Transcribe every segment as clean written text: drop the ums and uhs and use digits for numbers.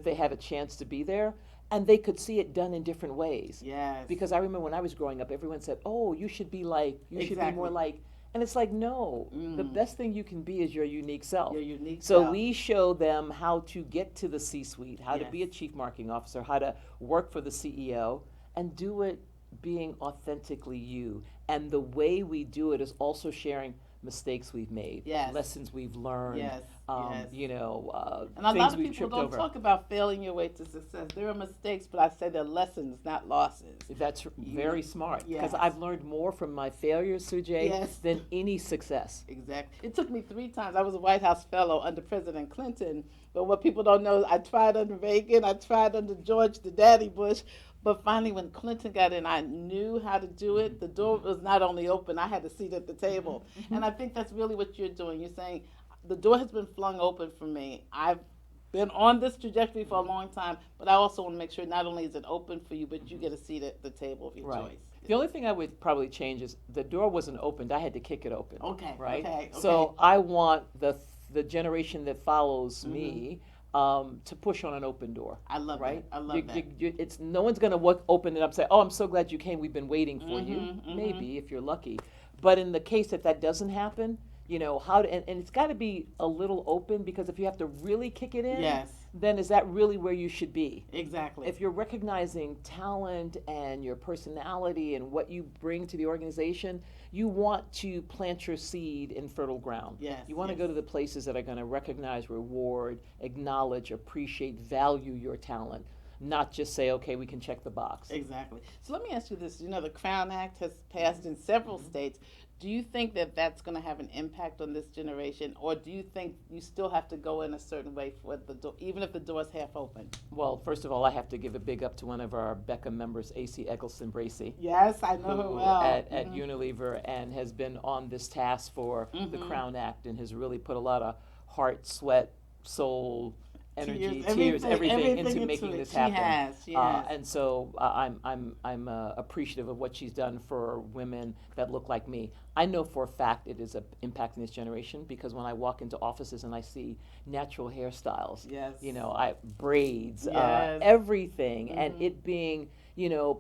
they have a chance to be there, and they could see it done in different ways. Yes. Because I remember when I was growing up, everyone said, "Oh, you should be like, you should be more Exactly. like," and it's like, no, the Mm. best thing you can be is your unique self. Your unique So self. we show them how to get to the C-suite, how to Yes. be a chief marketing officer, how to work for the CEO, and do it being authentically you. And the way we do it is also sharing mistakes we've made, Yes. lessons we've learned, Yes. Yes. things And a lot of we've people tripped don't over. talk about failing your way to success. There are mistakes, but I say they're lessons, not losses. That's very smart, because Yes. I've learned more from my failures, Sujay, Yes. than any success. Exactly. It took me 3 times. I was a White House fellow under President Clinton, but what people don't know, I tried under Reagan, I tried under George, the daddy Bush, but finally when Clinton got in, I knew how to do it. The door was not only open, I had a seat at the table. And I think that's really what you're doing. You're saying, the door has been flung open for me. I've been on this trajectory for a long time, but I also want to make sure not only is it open for you, but you get a seat at the table of your Right. choice. The only thing I would probably change is the door wasn't opened. I had to kick it open. Okay. Right. Okay. So I want the generation that follows Mhm. me to push on an open door. I love Right. that. I love that. It's no one's going to open it up and say, "Oh, I'm so glad you came. We've been waiting for you." Mhm. Maybe if you're lucky, but in the case that that doesn't happen, how to, and it's got to be a little open, because if you have to really kick it in, Yes. then is that really where you should be? Exactly. If you're recognizing talent and your personality and what you bring to the organization, you want to plant your seed in fertile ground. Yes, You want to yes. go to the places that are going to recognize, reward, acknowledge, appreciate, value your talent, not just say, okay, we can check the box. Exactly. So let me ask you this. You know, the Crown Act has passed in several states. Do you think that that's going to have an impact on this generation, or do you think you still have to go in a certain way for the door, even if the door is half open? Well, first of all, I have to give a big up to one of our Beckham members, AC Eggleston Bracey, Yes, I know her who well. at Unilever, and has been on this task for the Crown Act, and has really put a lot of heart, sweat, soul, energy, tears, everything into making this happen. She has. And so I'm appreciative of what she's done for women that look like me. I know for a fact it is impacting this generation, because when I walk into offices and I see natural hairstyles, Yes. braids, Yes. everything, and it being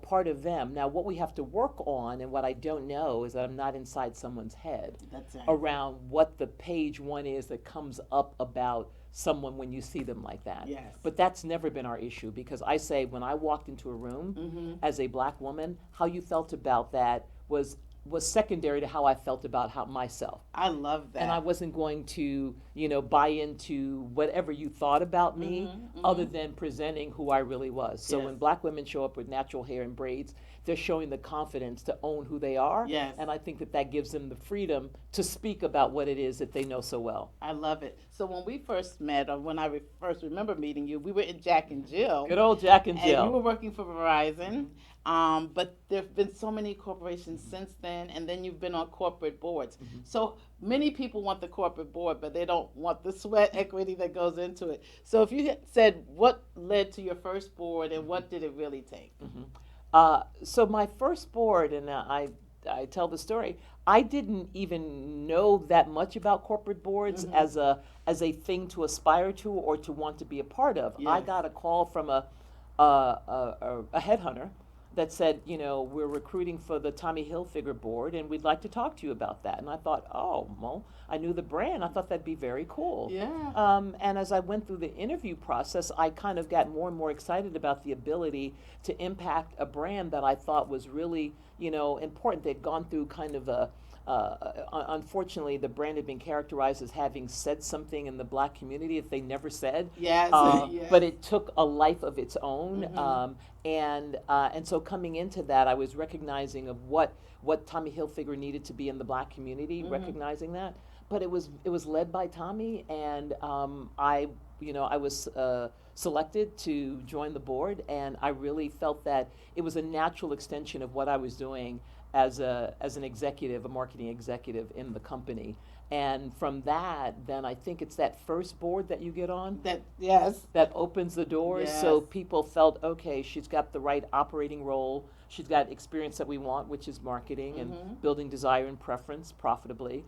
part of them. Now, what we have to work on, and what I don't know, is that I'm not inside someone's head That's right. around what the page one is that comes up about someone when you see them like that. Yes. But that's never been our issue, because I say when I walked into a room as a black woman, how you felt about that was secondary to how I felt about myself. I love that. And I wasn't going to, buy into whatever you thought about me, other than presenting who I really was. So Yes. when black women show up with natural hair and braids, they're showing the confidence to own who they are. Yes. And I think that gives them the freedom to speak about what it is that they know so well. I love it. So when we first met, or when I first remember meeting you, we were in Jack and Jill. Good old Jack and And you were Jill. working for Verizon. But there have been so many corporations since then, and then you've been on corporate boards. So many people want the corporate board, but they don't want the sweat equity that goes into it. So if you had said what led to your first board, and what did it really take? So my first board, and I tell the story, I didn't even know that much about corporate boards as a thing to aspire to or to want to be a part of. I Yes. got a call from a headhunter that said, we're recruiting for the Tommy Hilfiger board, and we'd like to talk to you about that. And I thought, oh, well, I knew the brand. I thought that'd be very cool. Yeah. And as I went through the interview process, I kind of got more and more excited about the ability to impact a brand that I thought was really, important. They'd gone through kind of unfortunately, the brand had been characterized as having said something in the black community that they never said. Yes. Yes. But it took a life of its own. And so coming into that, I was recognizing of what Tommy Hilfiger needed to be in the black community, recognizing that. But it was led by Tommy, and I was selected to join the board, and I really felt that it was a natural extension of what I was doing as an executive, a marketing executive in the company. And from that, then I think it's that first board that you get on Yes. that opens the doors. Yes. So people felt, okay, she's got the right operating role. She's got experience that we want, which is marketing and building desire and preference profitably.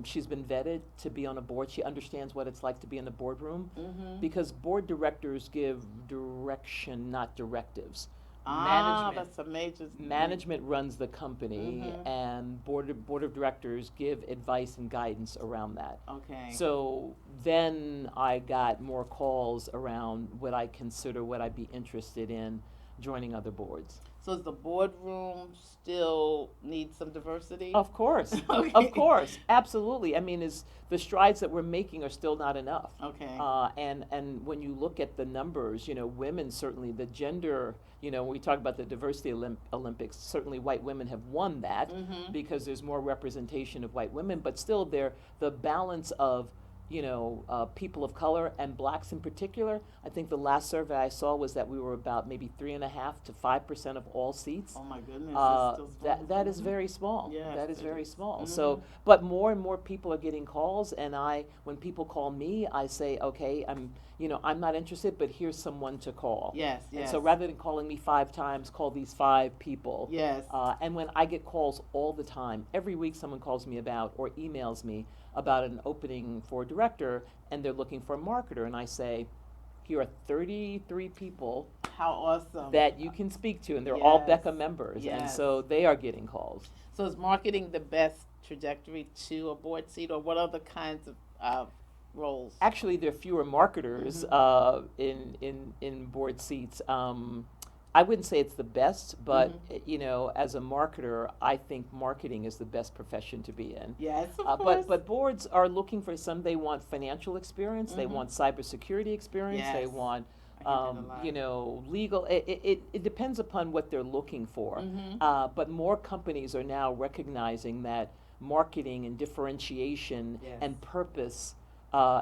She's been vetted to be on a board. She understands what it's like to be in the boardroom Mm-hmm. because board directors give direction, not directives. Ah, that's a major. Management runs the company, Mhm. and board of directors give advice and guidance around that. Okay. So then I got more calls around would I consider, would I be interested in joining other boards. So does the boardroom still need some diversity? Of course, Okay. of course, absolutely. I mean, is the strides that we're making are still not enough. Okay. And when you look at the numbers, you know, women certainly the gender. You know, when we talk about the diversity Olympics, certainly white women have won that Mhm. because there's more representation of white women. But still, the balance of people of color and blacks in particular. I think the last survey I saw was that we were about maybe 3.5 to 5% of all seats. Oh my goodness. Uh, That's still small. that is very small. Yes, That is it very is. small. Mhm. So, but more and more people are getting calls, and when people call me, I say, okay, I'm not interested, but here's someone to call. Yes, And yes. so rather than calling me 5 times, call these 5 people. Yes. And when I get calls all the time, every week someone calls me about or emails me about an opening for a director, and they're looking for a marketer, and I say, here are 33 people How awesome. that you can speak to, and they're all Yes. Becca members, and Yes. so they are getting calls. So is marketing the best trajectory to a board seat, or what other kinds of roles? Actually, there are fewer marketers in board seats. I wouldn't say it's the best, but as a marketer, I think marketing is the best profession to be in. Yes, of course. But boards are looking for they want financial experience, they Mhm. want cybersecurity experience, they Yes. want I hear that a lot. legal. It depends upon what they're looking for. Mhm. But more companies are now recognizing that marketing and differentiation Yes. and purpose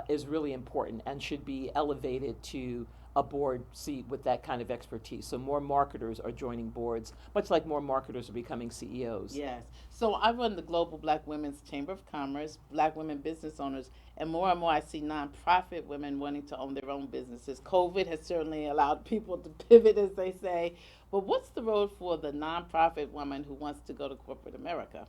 is really important and should be elevated to a board seat with that kind of expertise. So more marketers are joining boards, much like more marketers are becoming CEOs. Yes. So I run the Global Black Women's Chamber of Commerce, Black women business owners, and more I see nonprofit women wanting to own their own businesses. COVID has certainly allowed people to pivot, as they say. But what's the road for the nonprofit woman who wants to go to corporate America?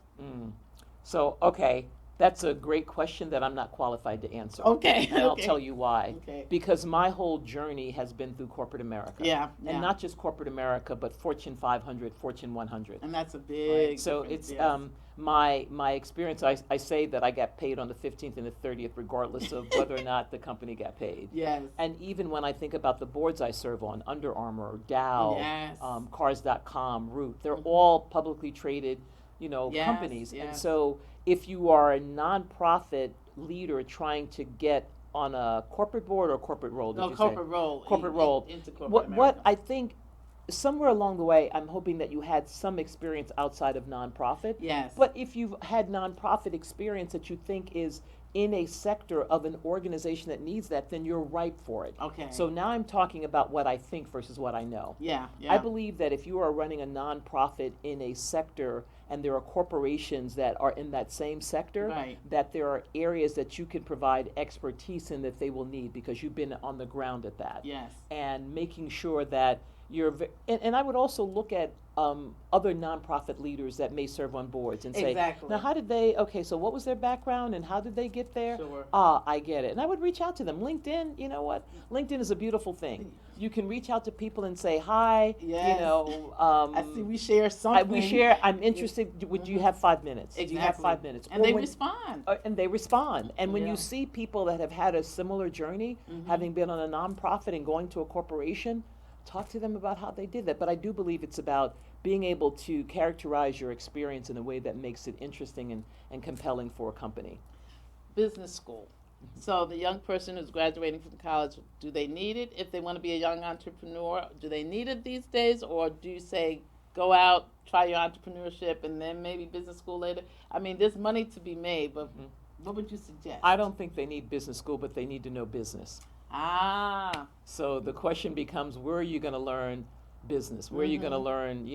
So, okay, that's a great question that I'm not qualified to answer. Okay. And I'll Okay. tell you why. Okay. Because my whole journey has been through corporate America. Yeah. And not just corporate America, but Fortune 500, Fortune 100. And that's a big So difference, it's yes. my experience. I say that I got paid on the 15th and the 30th, regardless of whether or not the company got paid. Yes. And even when I think about the boards I serve on, Under Armour, Dow, Yes. Cars.com, Root, they're Mhm. all publicly traded, Yes, companies. yes. And so if you are a nonprofit leader trying to get on a corporate board or corporate role, did No, you corporate say? role. Corporate role. Into corporate What America. I think somewhere along the way, I'm hoping that you had some experience outside of nonprofit. Yes. But if you've had nonprofit experience that you think is in a sector of an organization that needs that, then you're ripe for it. Okay. So now I'm talking about what I think versus what I know. Yeah. Yeah. I believe that if you are running a nonprofit in a sector and there are corporations that are in that same sector, Right. that there are areas that you can provide expertise in that they will need because you've been on the ground at that. Yes. And making sure that and I would also look at other nonprofit leaders that may serve on boards and say, Exactly. now so what was their background and how did they get there? Sure. I get it. And I would reach out to them. LinkedIn, you know what? LinkedIn is a beautiful thing. You can reach out to people and say, hi, Yes. I see we share something. I'm interested, would you have 5 minutes? Do you have 5 minutes? And Or they when- respond. and they respond. And when Yeah. you see people that have had a similar journey, having been on a nonprofit and going to a corporation, talk to them about how they did that. But I do believe it's about being able to characterize your experience in a way that makes it interesting and compelling for a company. Business school. So the young person who's graduating from college, do they need it if they want to be a young entrepreneur? Do they need it these days, or do you say go out, try your entrepreneurship, and then maybe business school later? I mean, there's money to be made, but what would you suggest? I don't think they need business school, but they need to know business. Ah. So the question becomes, where are you going to learn business? Where are you going to learn,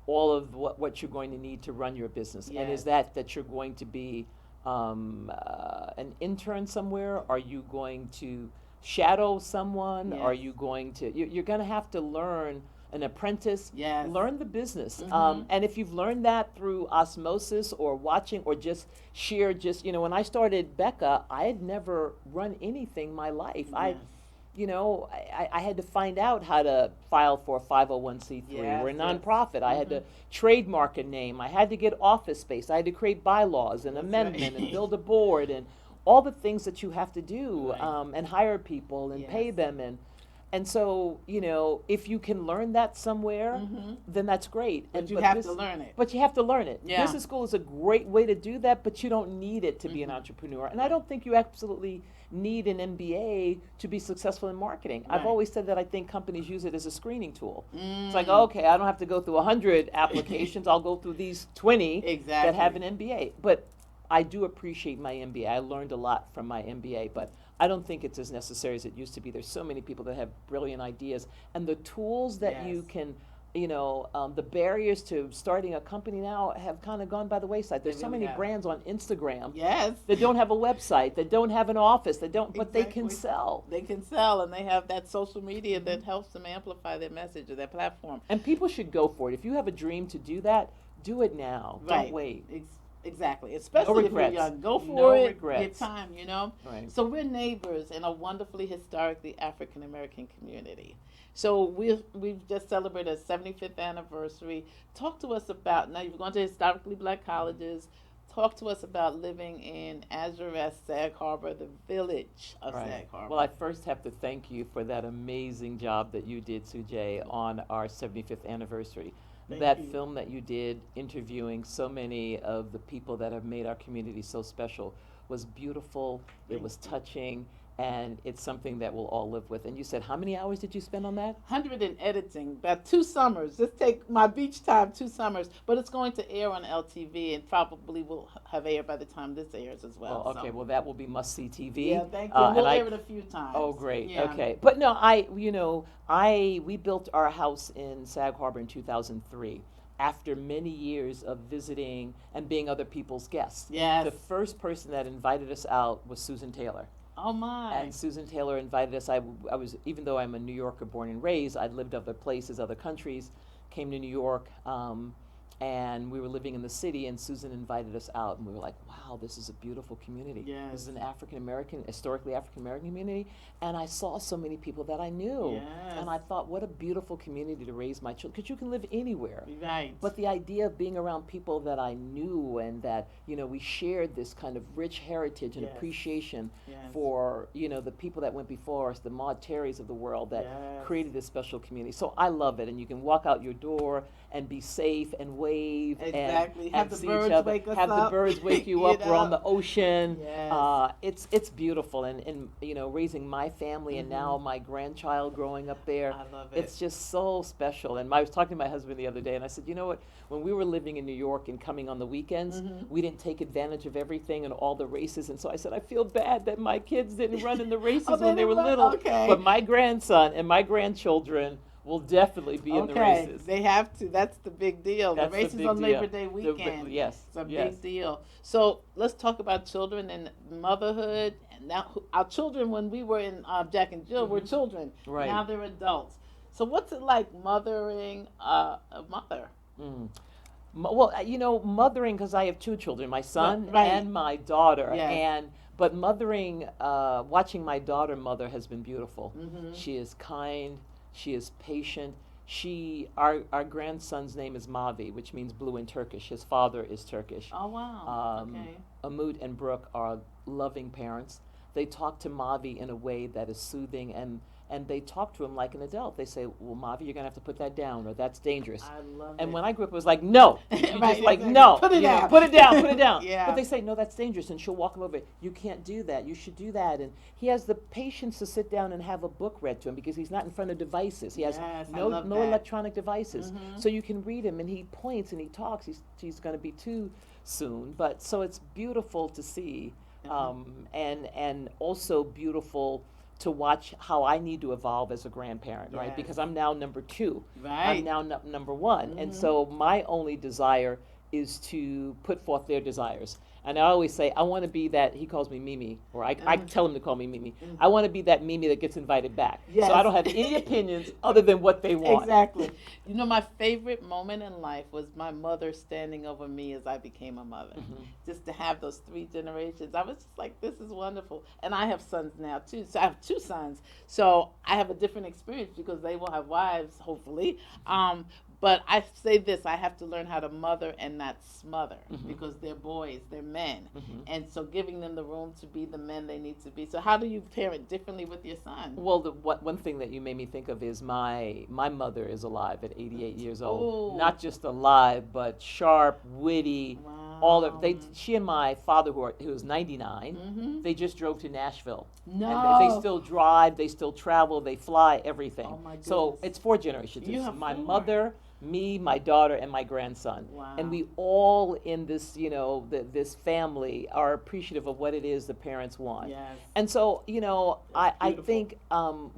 all of what you're going to need to run your business? And is that you're going to be an intern somewhere? Are you going to shadow someone? Yes. Are you going to, you're going to have to learn, an apprentice. Yes. Learn the business. And if you've learned that through osmosis or watching or just sheer, when I started Becca, I had never run anything my life. Yes. I had to find out how to file for a 501c3 or a Yes, nonprofit. I had to trademark a name. I had to get office space. I had to create bylaws and amendment and build a board and all the things that you have to do, and hire people and pay them. And so, if you can learn that somewhere, then that's great. But you have to learn it. But you have to learn it. Yeah. Business school is a great way to do that, but you don't need it to be an entrepreneur. And I don't think you absolutely need an MBA to be successful in marketing. I've always said that I think companies use it as a screening tool. It's like, okay, I don't have to go through 100 applications. I'll go through these 20 that have an MBA. But I do appreciate my MBA. I learned a lot from my MBA, but I don't think it's as necessary as it used to be. There's so many people that have brilliant ideas, and the tools that you can, the barriers to starting a company now have kind of gone by the wayside. There's so many brands on Instagram that don't have a website, that don't have an office, but they can sell. They can sell, and they have that social media that helps them amplify their message or their platform. And people should go for it. If you have a dream to do that, do it now. Don't wait. Exactly, especially if you're young. Go for it. Get time, Right. So we're neighbors in a wonderfully historically African American community. So we've just celebrated a 75th anniversary. Talk to us about, now you've gone to historically black colleges. Talk to us about living in Azurest, Sag Harbor, the village of Sag Harbor. Well, I first have to thank you for that amazing job that you did, Sujay, on our 75th anniversary. That film that you did interviewing so many of the people that have made our community so special was beautiful. It was touching, and it's something that we'll all live with. And you said, how many hours did you spend on that? 100 in editing, about 2 summers. Just take my beach time, 2 summers. But it's going to air on LTV and probably will have aired by the time this airs as well. Oh, okay, well that will be must-see TV. Yeah, thank you. We'll air it a few times. Oh, great. Yeah. Okay, but no, we built our house in Sag Harbor in 2003. After many years of visiting and being other people's guests. Yes. The first person that invited us out was Susan Taylor. Oh my! And Susan Taylor invited us. I was, even though I'm a New Yorker born and raised, I'd lived other places, other countries, came to New York, and we were living in the city, and Susan invited us out, and we were like, wow, this is a beautiful community. Yes. This is an historically African-American community, and I saw so many people that I knew. Yes. And I thought, what a beautiful community to raise my children, because you can live anywhere. Right. But the idea of being around people that I knew and that, we shared this kind of rich heritage and appreciation for, the people that went before us, the Maud Terrys of the world that created this special community. So I love it, and you can walk out your door and be safe and wave and have the see birds each other. wake us have up. the birds wake you up. We're on the ocean. Yes. It's beautiful, and raising my family and now my grandchild growing up there. I love it. It's just so special. And I was talking to my husband the other day, and I said, you know what? When we were living in New York and coming on the weekends, we didn't take advantage of everything and all the races. And so I said, I feel bad that my kids didn't run in the races when they were little. Okay. But my grandson and my grandchildren will definitely be in the races. They have to. That's the big deal. That's the races big on deal. Labor Day weekend. Yes. It's a big deal. So let's talk about children and motherhood. And now, our children, when we were in Jack and Jill, were children. Right. Now they're adults. So what's it like mothering a mother? Well, mothering, because I have 2 children, my son and my daughter. Yes. But mothering, watching my daughter mother has been beautiful. She is kind. She is patient. Our grandson's name is Mavi, which means blue in Turkish. His father is Turkish. Oh, wow. Okay. Amut and Brooke are loving parents. They talk to Mavi in a way that is soothing, and they talk to him like an adult. They say, well, Mavi, you're going to have to put that down, or that's dangerous. I love and it. when I grew up, it was like, no. No. Put it down. Put it down, put it down. Yeah. But they say, no, that's dangerous, and she'll walk him over. You can't do that. You should do that. And he has the patience to sit down and have a book read to him because he's not in front of devices. He has no electronic devices. So you can read him, and he points and he talks. He's going to be 2 soon. But so it's beautiful to see, and also beautiful to watch how I need to evolve as a grandparent, right? Because I'm now number 2. Right. I'm now number 1. And so my only desire is to put forth their desires. And I always say, I want to be that, he calls me Mimi, or I tell him to call me Mimi. I want to be that Mimi that gets invited back. Yes. So I don't have any opinions other than what they want. Exactly. You know, my favorite moment in life was my mother standing over me as I became a mother. Just to have those 3 generations. I was just like, this is wonderful. And I have sons now, too. So I have 2 sons. So I have a different experience because they will have wives, hopefully. But I say this, I have to learn how to mother and not smother because they're boys, they're men. And so giving them the room to be the men they need to be. So how do you parent differently with your son? Well, one thing that you made me think of is my mother is alive at 88 years old. Ooh. Not just alive, but sharp, witty. Wow. All of she and my father, who was 99, they just drove to Nashville. No. And they still drive, they still travel, they fly, everything. Oh, my goodness. So it's 4 generations. You It's have my 4. mother, me, my daughter, and my grandson. Wow. And we all in this, this family are appreciative of what it is the parents want. Yes. And so, I beautiful. think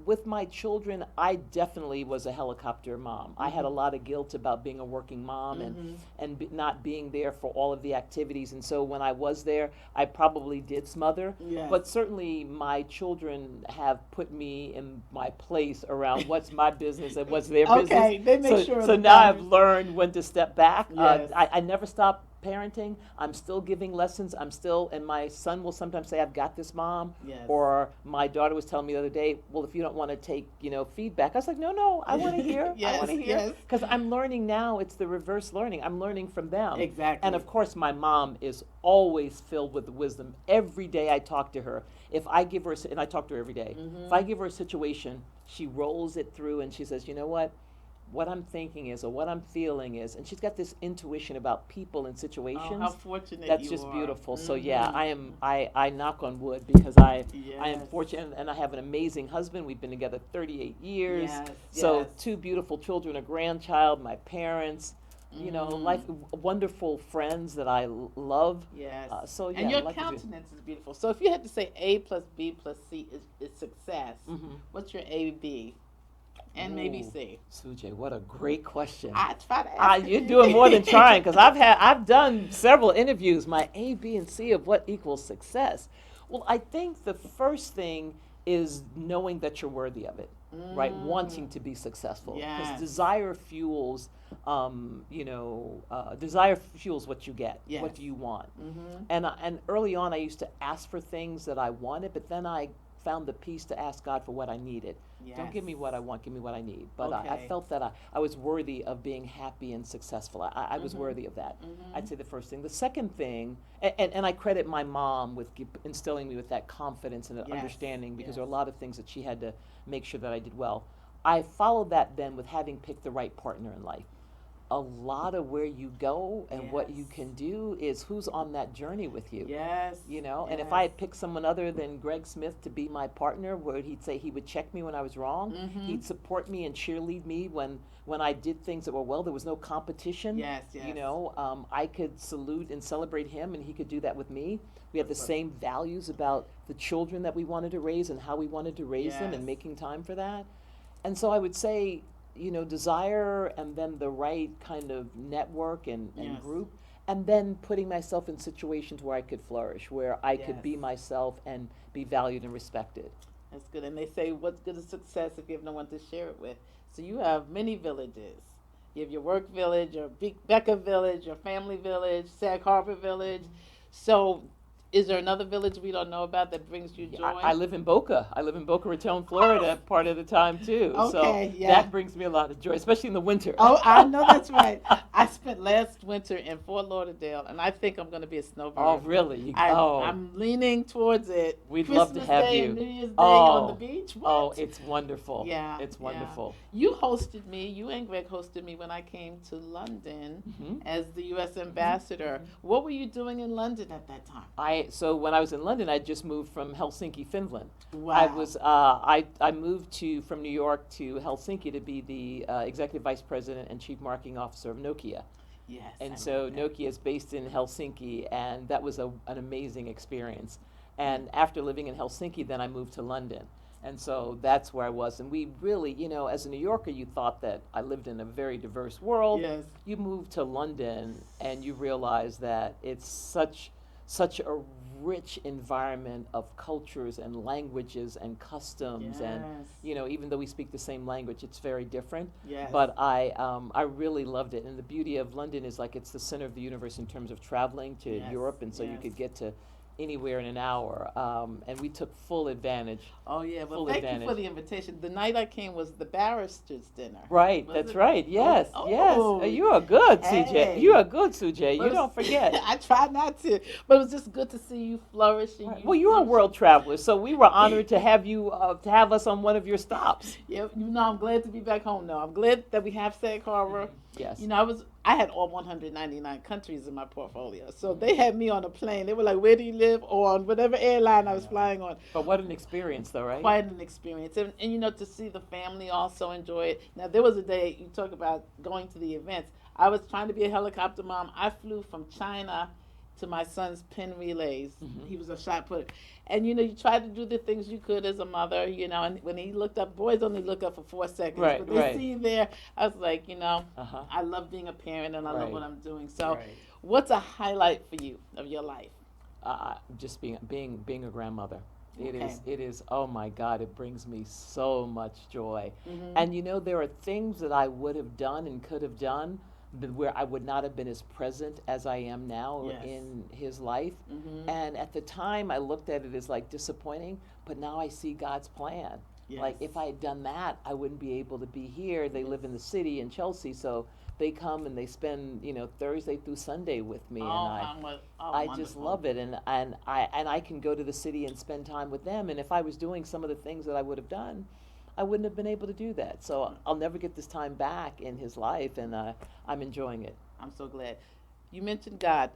with my children, I definitely was a helicopter mom. I had a lot of guilt about being a working mom and not being there for all of the activities. And so when I was there, I probably did smother. Yes. But certainly my children have put me in my place around what's my business and what's their business. Okay, they make sure of So the now I've boundaries. learned when to step back. Yes. I never stop parenting. I'm still giving lessons. And my son will sometimes say, I've got this, Mom. Yes. Or my daughter was telling me the other day, well, if you don't want to take, feedback. I was like, no, I want to hear. Yes, I want to hear. yes. Because I'm learning now, it's the reverse learning. I'm learning from them. Exactly. And of course, my mom is always filled with wisdom. Every day I talk to her. If I give her, and I talk to her every day, if I give her a situation, she rolls it through and she says, you know what I'm thinking is, or what I'm feeling is, and she's got this intuition about people and situations. Oh, how fortunate That's you just are. beautiful. So yeah, I knock on wood because I am Yes. fortunate, and I have an amazing husband. We've been together 38 years. Yes, So yes. 2 beautiful children, a grandchild, my parents, life, wonderful friends that I love. Yes. So yeah, and your life is countenance is beautiful. So if you had to say A plus B plus C is success, what's your A, B, and maybe Ooh, C? Sujay, what a great question. I try to ask You're you. doing more than trying, because I've done several interviews. My A, B, and C of what equals success. Well, I think the first thing is knowing that you're worthy of it, right? Wanting to be successful, because Yes. desire fuels, desire fuels what you get. Yes. What do you want? And early on, I used to ask for things that I wanted, but then I found the peace to ask God for what I needed. Don't give me Yes. what I want, give me what I need. But I Okay. felt that I was worthy of being happy and successful. I was worthy of that. I'd say the first thing. The second thing, and I credit my mom with instilling me with that confidence and Yes. understanding, because Yes. there are a lot of things that she had to make sure that I did well. I followed that then with having picked the right partner in life. A lot of where you go and what you Yes. can do is who's on that journey with you. Yes. And if I had picked someone other than Greg Smith to be my partner, where he'd say he would check me when I was wrong, he'd support me and cheerlead me when I did things that were well. There was no competition. Yes, yes. I could salute and celebrate him, and he could do that with me. We have the same values about the children that we wanted to raise and how we wanted to raise them, Yes. and making time for that. And so I would say, desire, and then the right kind of network and Yes. group, and then putting myself in situations where I could flourish, where I could be Yes. myself and be valued and respected. That's good. And they say, what's good is success if you have no one to share it with? So you have many villages. You have your work village, your Becca village, your family village, Sag Harbor village. So is there another village we don't know about that brings you joy? I live in Boca. I live in Boca Raton, Florida, part of the time too. Okay, so yeah. that brings me a lot of joy, especially in the winter. Oh, I know that's right. I spent last winter in Fort Lauderdale, and I think I'm going to be a snowbird. Oh, really? I'm leaning towards it. We'd Christmas love to have Day you. And New Year's Day on the beach. What? Oh, it's wonderful. Yeah, It's wonderful. You hosted me, you and Greg hosted me when I came to London as the U.S. ambassador. What were you doing in London at that time? So when I was in London, I just moved from Helsinki, Finland. Wow. I moved from New York to Helsinki to be the executive vice president and chief marketing officer of Nokia. Yes. And so Nokia is based in Helsinki, and that was an amazing experience. And after living in Helsinki, then I moved to London. And so that's where I was. And we really, as a New Yorker, you thought that I lived in a very diverse world. Yes. You move to London and you realize that it's such a rich environment of cultures and languages and customs, and Yes. even though we speak the same language, it's very different. Yes. But I really loved it, and the beauty of London is like it's the center of the universe in terms of traveling to Yes, Europe, and so you yes. could get to anywhere in an hour, and we took full advantage. Oh yeah, well Full thank you advantage. for the invitation. The night I came was the barristers' dinner. Right, Was that's it? right. Yes, Oh, yes. oh, You are good, CJ. hey. You are good, Sujay. But You it's- don't forget. I try not to, but it was just good to see you flourish. And Right. Well, you're a world traveler, so we were honored to have you to have us on one of your stops. Yeah, I'm glad to be back home now. I'm glad that we have Sag Harbor. Yes. I had all 199 countries in my portfolio, so they had me on a plane. They were like, "Where do you live?" Or on whatever airline I was flying on. But what an experience, though, right? Quite an experience, and to see the family also enjoy it. Now there was a day you talk about going to the events. I was trying to be a helicopter mom. I flew from China to my son's pin relays. Mhm. He was a shot putter, and you try to do the things you could as a mother. And when he looked up, boys only look up for 4 seconds, Right, but they right. see you there. I was like, Uh-huh. I love being a parent and I love Right. what I'm doing. So, Right. what's a highlight for you of your life? Just being a grandmother. Okay. It is. Oh my God! It brings me so much joy. Mhm. And there are things that I would have done and could have done, but where I would not have been as present as I am now Yes. in his life. Mhm. And at the time, I looked at it as like disappointing, but now I see God's plan. Like Yes. if I had done that, I wouldn't be able to be here. They live in the city in Chelsea, so they come and they spend Thursday through Sunday with me, and I just wonderful. love it, and I can go to the city and spend time with them. And if I was doing some of the things that I would have done, I wouldn't have been able to do that. So I'll never get this time back in his life, and I'm enjoying it. I'm so glad. You mentioned God.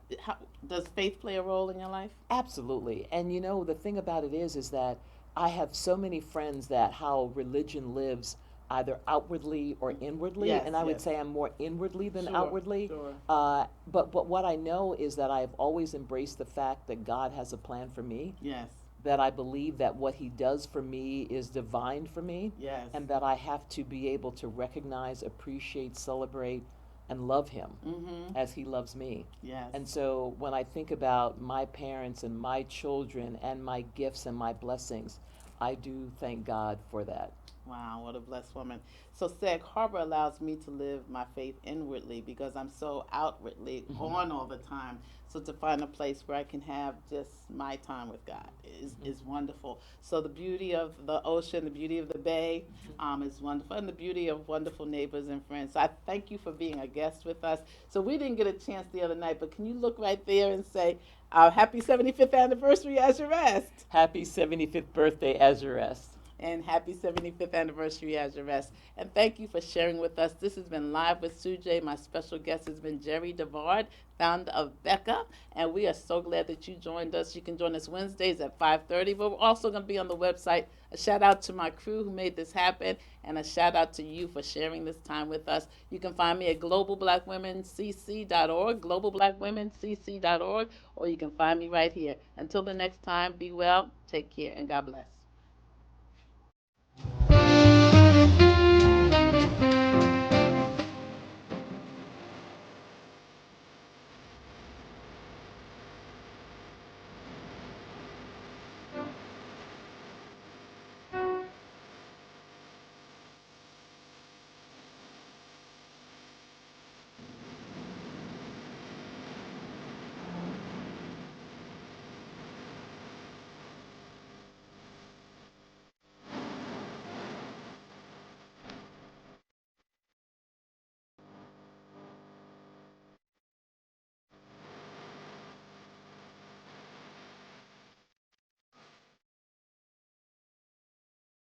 Does faith play a role in your life? Absolutely. And the thing about it is that I have so many friends that how religion lives either outwardly or inwardly, Yes, and I would yes. say I'm more inwardly than Sure, outwardly. sure. But what I know is that I've always embraced the fact that God has a plan for me, Yes. that I believe that what he does for me is divine for me, Yes. and that I have to be able to recognize, appreciate, celebrate, and love him Mhm. as he loves me. Yes. And so when I think about my parents and my children and my gifts and my blessings, I do thank God for that. Wow, what a blessed woman. So Sag Harbor allows me to live my faith inwardly because I'm so outwardly Mhm. on all the time. So to find a place where I can have just my time with God is wonderful. So the beauty of the ocean, the beauty of the bay is wonderful, and the beauty of wonderful neighbors and friends. So I thank you for being a guest with us. So we didn't get a chance the other night, but can you look right there and say, happy 75th anniversary as you rest? Happy 75th birthday as you rest. And happy 75th anniversary as you rest. And thank you for sharing with us. This has been Live with Sujay. My special guest has been Jerri DeVard, founder of Becca. And we are so glad that you joined us. You can join us Wednesdays at 5:30. But we're also going to be on the website. A shout out to my crew who made this happen. And a shout out to you for sharing this time with us. You can find me at globalblackwomencc.org, globalblackwomencc.org, or you can find me right here. Until the next time, be well, take care, and God bless.